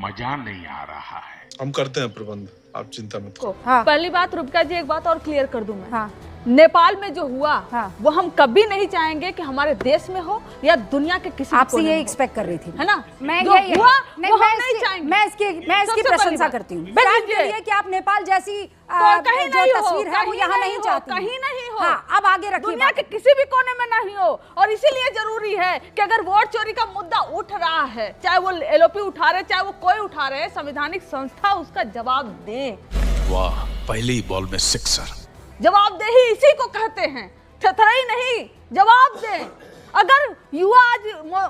मजा नहीं आ रहा है। हम करते हैं प्रबंध, आप चिंता मत करो। हाँ। पहली बात रुपका जी, एक बात और क्लियर कर दूं मैं। हाँ। नेपाल में जो हुआ हाँ। वो हम कभी नहीं चाहेंगे कि हमारे देश में हो या दुनिया के किसी आपसे कोने ये में हो। एक्सपेक्ट कर रही थी, है ना? मैं जो ये हुआ नहीं, वो हम नहीं चाहेंगे। मैं इसकी सबसे प्रशंसा पहली बात। करती हूँ बिल्कुल फैक्ट के लिए कि आप नेपाल जैसी कहीं जो नहीं हो, तस्वीर है वो कहीं यहाँ नहीं नहीं हो, चाहती, कहीं नहीं हो। हाँ, अब आगे रखिए दुनिया के किसी भी कोने में नहीं हो। और इसीलिए जरूरी है कि अगर वोट चोरी का मुद्दा उठ रहा है, चाहे वो एलओपी उठा रहे, चाहे वो कोई उठा रहे, संवैधानिक संस्था उसका जवाब दे। वाह, पहली बॉल में सिक्सर। जवाबदेही इसी को कहते हैं, थथराई नहीं, जवाब दें। अगर युवा आज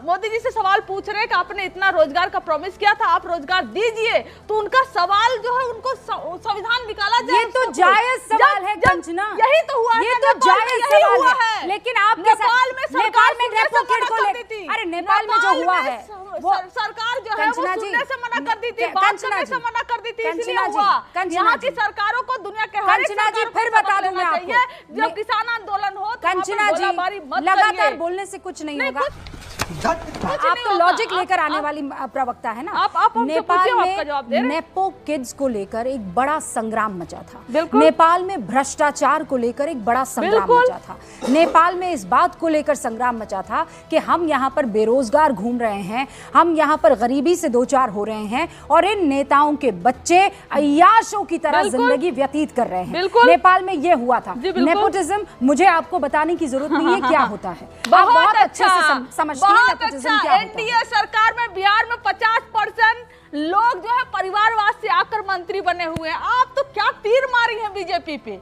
मोदी जी से सवाल पूछ रहे हैं कि आपने इतना रोजगार का प्रॉमिस किया था, आप रोजगार दीजिए, तो उनका सवाल जो है उनको संविधान निकाला जाए। ये तो जायज सवाल है कंचना, यही तो हुआ ये है, तो नेपाल में जायज यही सवाल हुआ है। लेकिन आप नेपाल में नेपाल में सुनने से रेपो किड मना को कर ले, दी थी। अरे नेपाल में जो हुआ है वो सरकार जो है वो कंचना जी, सुनने से मना कर दी थी, बात कंचना करने जी, से मना कर दी थी, इसलिए कंचना जी, हुआ। कंचना यहाँ जी, की सरकारों को दुनिया के हर एक कंचना जी, सरकार को फिर समझ बता दूं लेना मैं चाहिए। आपको, जब किसान आंदोलन हो तो कंचना जी, लगातार बोलने से कुछ नहीं होगा। आप तो लॉजिक लेकर आने वाली प्रवक्ता है ना। आप हमसे नेपाल पूछिए, आपका जवाब दे रहे हैं। में नेपो किड्स को लेकर एक बड़ा संग्राम मचा था। बिल्कुल। नेपाल में भ्रष्टाचार को लेकर एक बड़ा संग्राम बिल्कुल। मचा था। नेपाल में इस बात को लेकर संग्राम मचा था कि हम यहाँ पर बेरोजगार घूम रहे हैं, हम यहाँ पर गरीबी से दो चार हो रहे हैं और इन नेताओं के बच्चे अय्याशों की तरह बिल्कुल। जिंदगी व्यतीत कर रहे हैं। बिल्कुल। नेपाल में ये हुआ था। जी, बिल्कुल। नेपोटिज्म मुझे आपको बताने की जरूरत नहीं है क्या होता है, आप बहुत अच्छे से समझती हैं बहुत नेपोटिज्म अच्छा। क्या होता है। एनडीए सरकार में बिहार में 50% लोग जो है परिवारवाद से आकर मंत्री बने हुए हैं। आप तो क्या तीर मारी है बीजेपी पे।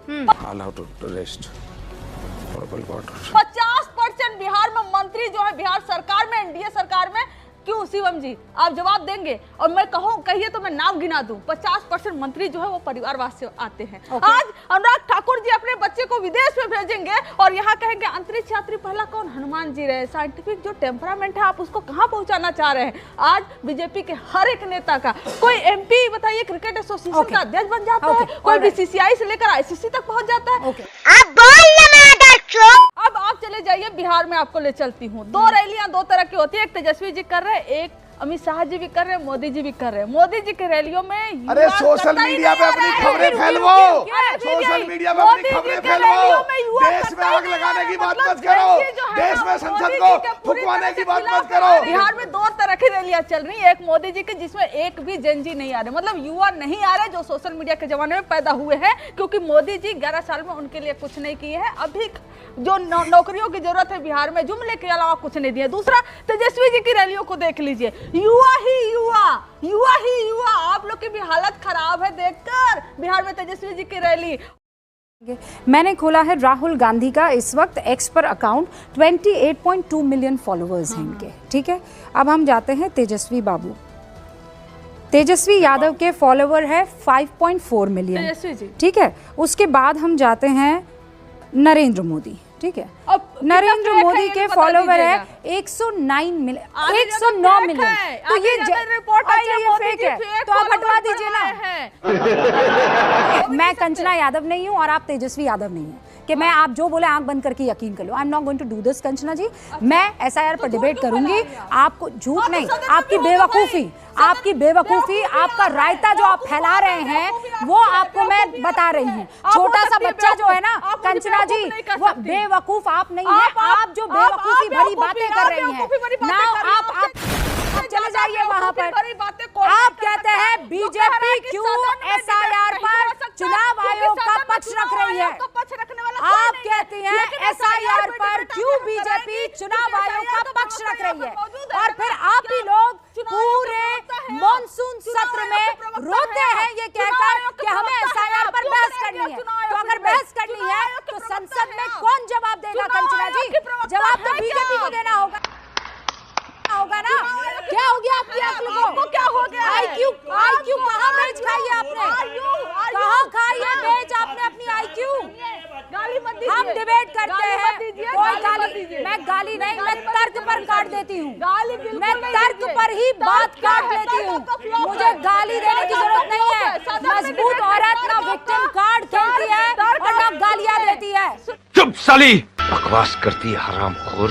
50% बिहार में मंत्री जो है बिहार सरकार में, एनडीए सरकार में। क्यों शिवम जी, आप जवाब देंगे? और मैं कहूँ कहिए तो मैं नाम गिना दूं। 50% मंत्री जो है वो परिवारवाद से आते हैं। आज अनुराग ठाकुर जी अपने बच्चे को विदेश में भेजेंगे और यहाँ कहेंगे अंतरिक्ष यात्री पहला कौन? हनुमान जी रहे। साइंटिफिक जो टेम्परामेंट है आप उसको कहाँ पहुंचाना चाह रहे हैं? आज बीजेपी के हर एक नेता का, कोई एमपी बताइए क्रिकेट एसोसिएशन का अध्यक्ष बन जाता है, कोई बीसीसीआई से लेकर आईसीसी तक पहुंच जाता है। अब आप चले जाइए बिहार में, आपको ले चलती हूँ। दो रैलियां दो तरह की होती है, एक तेजस्वी जी कर रहे हैं, एक अमित शाह जी भी कर रहे हैं, मोदी जी भी कर रहे हैं। मोदी जी की रैलियों में अरे सोशल मीडिया पे अपनी खबरें फैलवाओ, सोशल मीडिया पे अपनी खबरें फैलवाओ। देश में आग लगाने की बात मत करो, देश में संसद को फुकवाने की बात मत करो। बिहार में दो तरह की रैलियां चल रही है, एक मोदी जी की जिसमें एक भी जेनजी नहीं आ रहे, मतलब युवा नहीं आ रहे जो सोशल मीडिया के जमाने में पैदा हुए हैं, क्योंकि मोदी जी 11 साल में उनके लिए कुछ नहीं किए हैं। अभी जो नौकरियों की जरूरत है बिहार में, जुमले के अलावा कुछ नहीं दिया। दूसरा, तेजस्वी जी की रैलियों को देख लीजिए, युवा ही युवा, युवा ही युवा। आप लोग की भी हालत खराब है देखकर बिहार में तेजस्वी जी की रैली। मैंने खोला है राहुल गांधी का इस वक्त एक्स पर अकाउंट, 28.2 मिलियन फॉलोअर्स हैं इनके। ठीक है, अब हम जाते हैं तेजस्वी बाबू। तेजस्वी यादव के फॉलोवर है 5.4 मिलियन। तेजस्वी जी। ठीक है, उसके बाद हम जाते हैं नरेंद्र मोदी। ठीक है, अब नरेंद्र कितना मोदी फेक है के ये बता फॉलोवर है दीजिएगा। 109 मिलियन, आगे 109 फेक मिलियन। है, तो आगे ये रिपोर्ट आई है, ये मोदी फेक जी है, फेक तो आप हटवा फॉलोवर दीजिए ना। बढ़ाए हैं। मैं कंचना यादव नहीं हूँ और आप तेजस्वी यादव नहीं हैं कि मैं आप जो बोले आंख बंद करके यकीन कर लो। I am not going to do this Kanchana ji. मैं एसआईआर पर डिबेट करूंगी। आपको झूठ नहीं, आपकी बेवकूफी, आपकी बेवकूफी, आपका रायता जो आप फैला रहे हैं वो आपको मैं बता रही हूँ। छोटा सा बच्चा जो है ना कंचना जी, वो बेवकूफ आप नहीं है, आप जो बेवकूफी भरी बातें कर रही हैं ना। आप चले जाइए वहां पर। आप कहते हैं बीजेपी क्यों एसआईआर पर चुनाव आयोग का पक्ष रख रही है। आप कहती हैं एसआईआर पर क्यों बीजेपी चुनाव आयोग का पक्ष रख रही है, और फिर आप ही लोग पूरे मॉनसून सत्र में रोते हैं ये कहकर कि हमें एसआईआर पर बहस करनी है। तो अगर बहस करनी है तो संसद में कौन जवाब देगा कंचना जी? जवाब तो बीजेपी को देना होगा ना। क्या हो गया आपकी अक्ल को? क्या हो गया? आईक्यू कहाँ बेच खाई है आपने? कहाँ खाई है बेच आपने अपनी आईक्यू? हम डिबेट करते हैं, कोई गाली, मैं गाली नहीं, मैं तर्क पर काट देती हूँ। मैं तर्क पर ही बात काट लेती हूँ, मुझे गाली देने की जरूरत नहीं है। मजबूत औरत ना विक्टिम कार्ड खेलती है और ना गालियाँ देती है। चुप साली, बकवास करती है हरामखोर।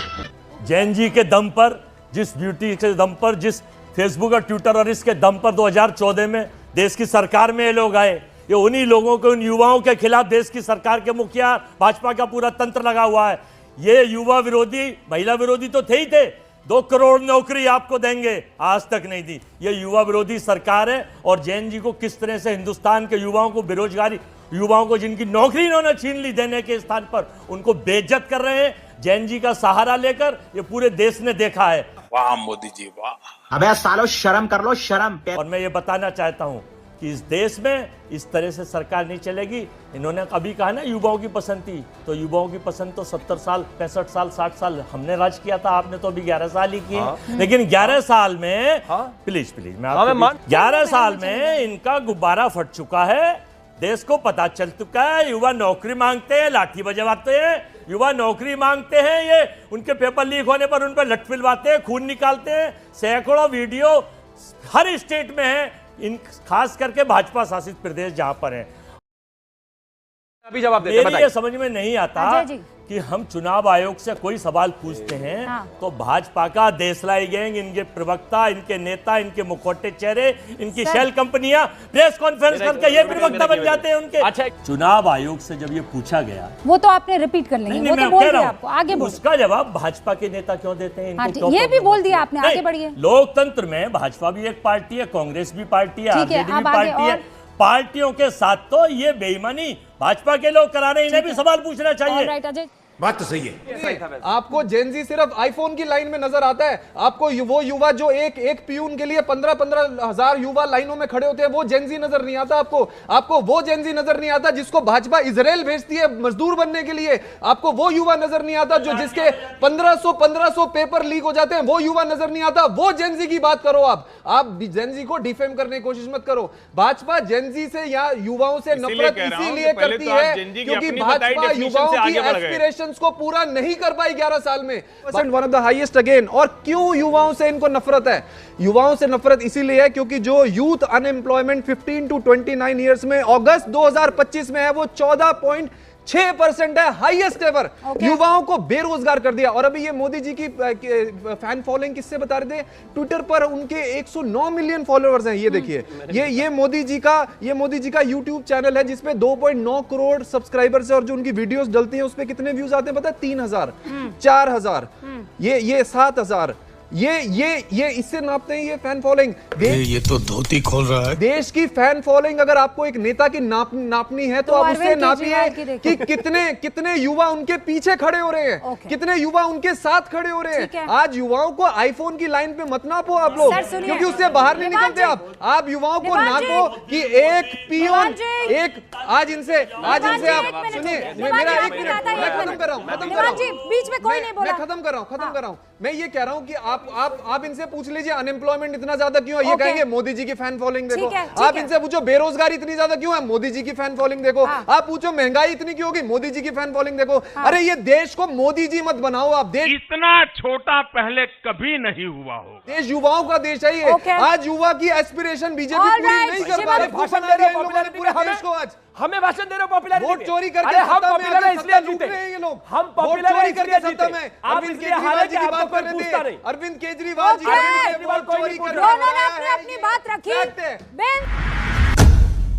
जैन जी के दम पर, जिस ब्यूटी के दम पर, जिस फेसबुक और ट्विटर और इसके दम पर 2014 में देश की सरकार में ये लोग आए। ये उन्हीं लोगों के, उन युवाओं के खिलाफ देश की सरकार के मुखिया भाजपा का पूरा तंत्र लगा हुआ है। ये युवा विरोधी, महिला विरोधी तो थे ही थे। 2 करोड़ नौकरी आपको देंगे, आज तक नहीं दी। ये युवा विरोधी सरकार है। और जैन जी को किस तरह से हिंदुस्तान के युवाओं को, बेरोजगारी युवाओं को जिनकी नौकरी इन्होंने छीन ली देने के स्थान पर, उनको बेइज्जत कर रहे हैं जैन जी का सहारा लेकर। ये पूरे देश ने देखा है। वाह मोदी जी वाह। अबे सालो शर्म कर लो, शर्म। और मैं ये बताना चाहता हूं कि इस देश में इस तरह से सरकार नहीं चलेगी। इन्होंने कभी कहा ना युवाओं की पसंद थी, तो युवाओं की पसंद तो 70 साल, 65 साल, 60 साल हमने राज किया था। आपने तो अभी 11 साल ही किए। लेकिन 11 साल में प्लीज मैं 11 साल में इनका गुब्बारा फट चुका है। देश को पता चल चुका है युवा नौकरी मांगते हैं, लाठी बजवाते हैं। युवा नौकरी मांगते हैं, ये उनके पेपर लीक होने पर उन पर लठ पिलवाते हैं, खून निकालते हैं। सैकड़ों वीडियो हर स्टेट में है, इन खास करके भाजपा शासित प्रदेश जहां पर है। अभी जवाब देते मेरी ये समझ में नहीं आता कि हम चुनाव आयोग से कोई सवाल पूछते हैं तो भाजपा का देशलाई गैंग, इनके प्रवक्ता, इनके नेता, इनके मुखौटे चेहरे, इनकी शेल कंपनियां प्रेस कॉन्फ्रेंस करके ये प्रवक्ता बन जाते हैं उनके। अच्छा, चुनाव आयोग से जब ये पूछा गया, वो तो आपने रिपीट कर लेंगे, वो तो बोल दिया आपको, आगे बोल। उसका जवाब भाजपा के नेता क्यों देते हैं? ये भी बोल दिया आपने, आगे बढ़िए। लोकतंत्र में भाजपा भी एक पार्टी है, कांग्रेस भी पार्टी है, आरजेडी भी पार्टी है। पार्टियों के साथ तो ये बेईमानी भाजपा के लोग करा रहे हैं, इन्हें भी सवाल पूछना चाहिए। बात तो सही है। आपको जेनजी सिर्फ आईफोन की लाइन में नजर आता है। आपको वो युवा जो एक पियून के लिए 15-15 हजार युवा लाइनों में खड़े होते हैं, वो जेनजी नजर नहीं आता आपको वो जेनजी नजर नहीं आता जिसको भाजपा इजराइल भेजती है मजदूर बनने के लिए। आपको वो युवा नजर नहीं आता जो जिसके 1500 पेपर लीक हो जाते हैं, वो युवा नजर नहीं आता। वो जेनजी की बात करो। आप जेनजी को डिफेम करने की कोशिश मत करो। भाजपा जेनजी से या युवाओं से नफरत इसीलिए करती है क्योंकि भाजपा युवाओं की एस्पिरेशन को पूरा नहीं कर पाई 11 साल में। One of the highest again. और क्यों युवाओं से इनको नफरत है? युवाओं से नफरत इसीलिए है क्योंकि जो यूथ अनएम्प्लॉयमेंट 15 to 29 ईयर्स में अगस्त 2025 में है वो 14.6% है, हाईएस्ट एवर। युवाओं को बेरोजगार कर दिया। और अभी ये मोदी जी की फैन फॉलोइंग किससे बता रहे थे? ट्विटर पर उनके 109 मिलियन फॉलोअर्स हैं। ये देखिए, ये मोदी जी का यूट्यूब चैनल है जिसपे 2.9 करोड़ सब्सक्राइबर्स है। और जो उनकी वीडियोस डलती हैं उस पे कितने व्यूज आते हैं पता है? 3000, 4000, ये 7000। ये इससे नापते हैं ये फैन फॉलोइंग। ये तो धोती खोल रहा है। देश की फैन फॉलोइंग अगर आपको एक नेता की नापनी है तो आप उससे नापिए कि कितने युवा उनके पीछे खड़े हो रहे हैं, कितने युवा उनके साथ खड़े हो रहे हैं। आज युवाओं को आईफोन की लाइन पे मत नापो आप लोग, क्योंकि उससे बाहर नहीं निकलते आप युवाओं को नापो कि एक पियोन, एक आज इनसे आप सुनिए, मेरा 1 मिनट, मैं खत्म कर रहा हूं, बीच में कोई नहीं बोला, मैं खत्म कर रहा हूं। मैं ये कह रहा हूं कि आप इनसे पूछ लीजिए अनएम्प्लॉयमेंट इतना ज्यादा क्यों है, ये कहेंगे मोदी जी की फैन फॉलोइंग देखो। आप इनसे पूछो बेरोजगारी इतनी ज्यादा क्यों है, मोदी जी की फैन फॉलोइंग देखो। आप पूछो महंगाई इतनी क्यों होगी, मोदी जी की फैन फॉलोइंग देखो। अरे ये देश को मोदी जी मत बनाओ आप। देश इतना छोटा पहले कभी नहीं हुआ हो। देश युवाओं का देश है ये। आज युवा की एस्पिरेशन बीजेपी पूरी नहीं कर पा रही। भाषण दे रहे हैं पूरे देश को। आज हमें भाषण दे रहे हो पॉपुलैरिटी, वोट चोरी करके हम पॉपुलर है इसलिए जीते हैं ये लोग। हम पॉपुलर है इसलिए जीते। अरविंद केजरीवाल जी की बात कर रहे थे। अरविंद केजरीवाल जी दोनों ने अपनी बात रखी।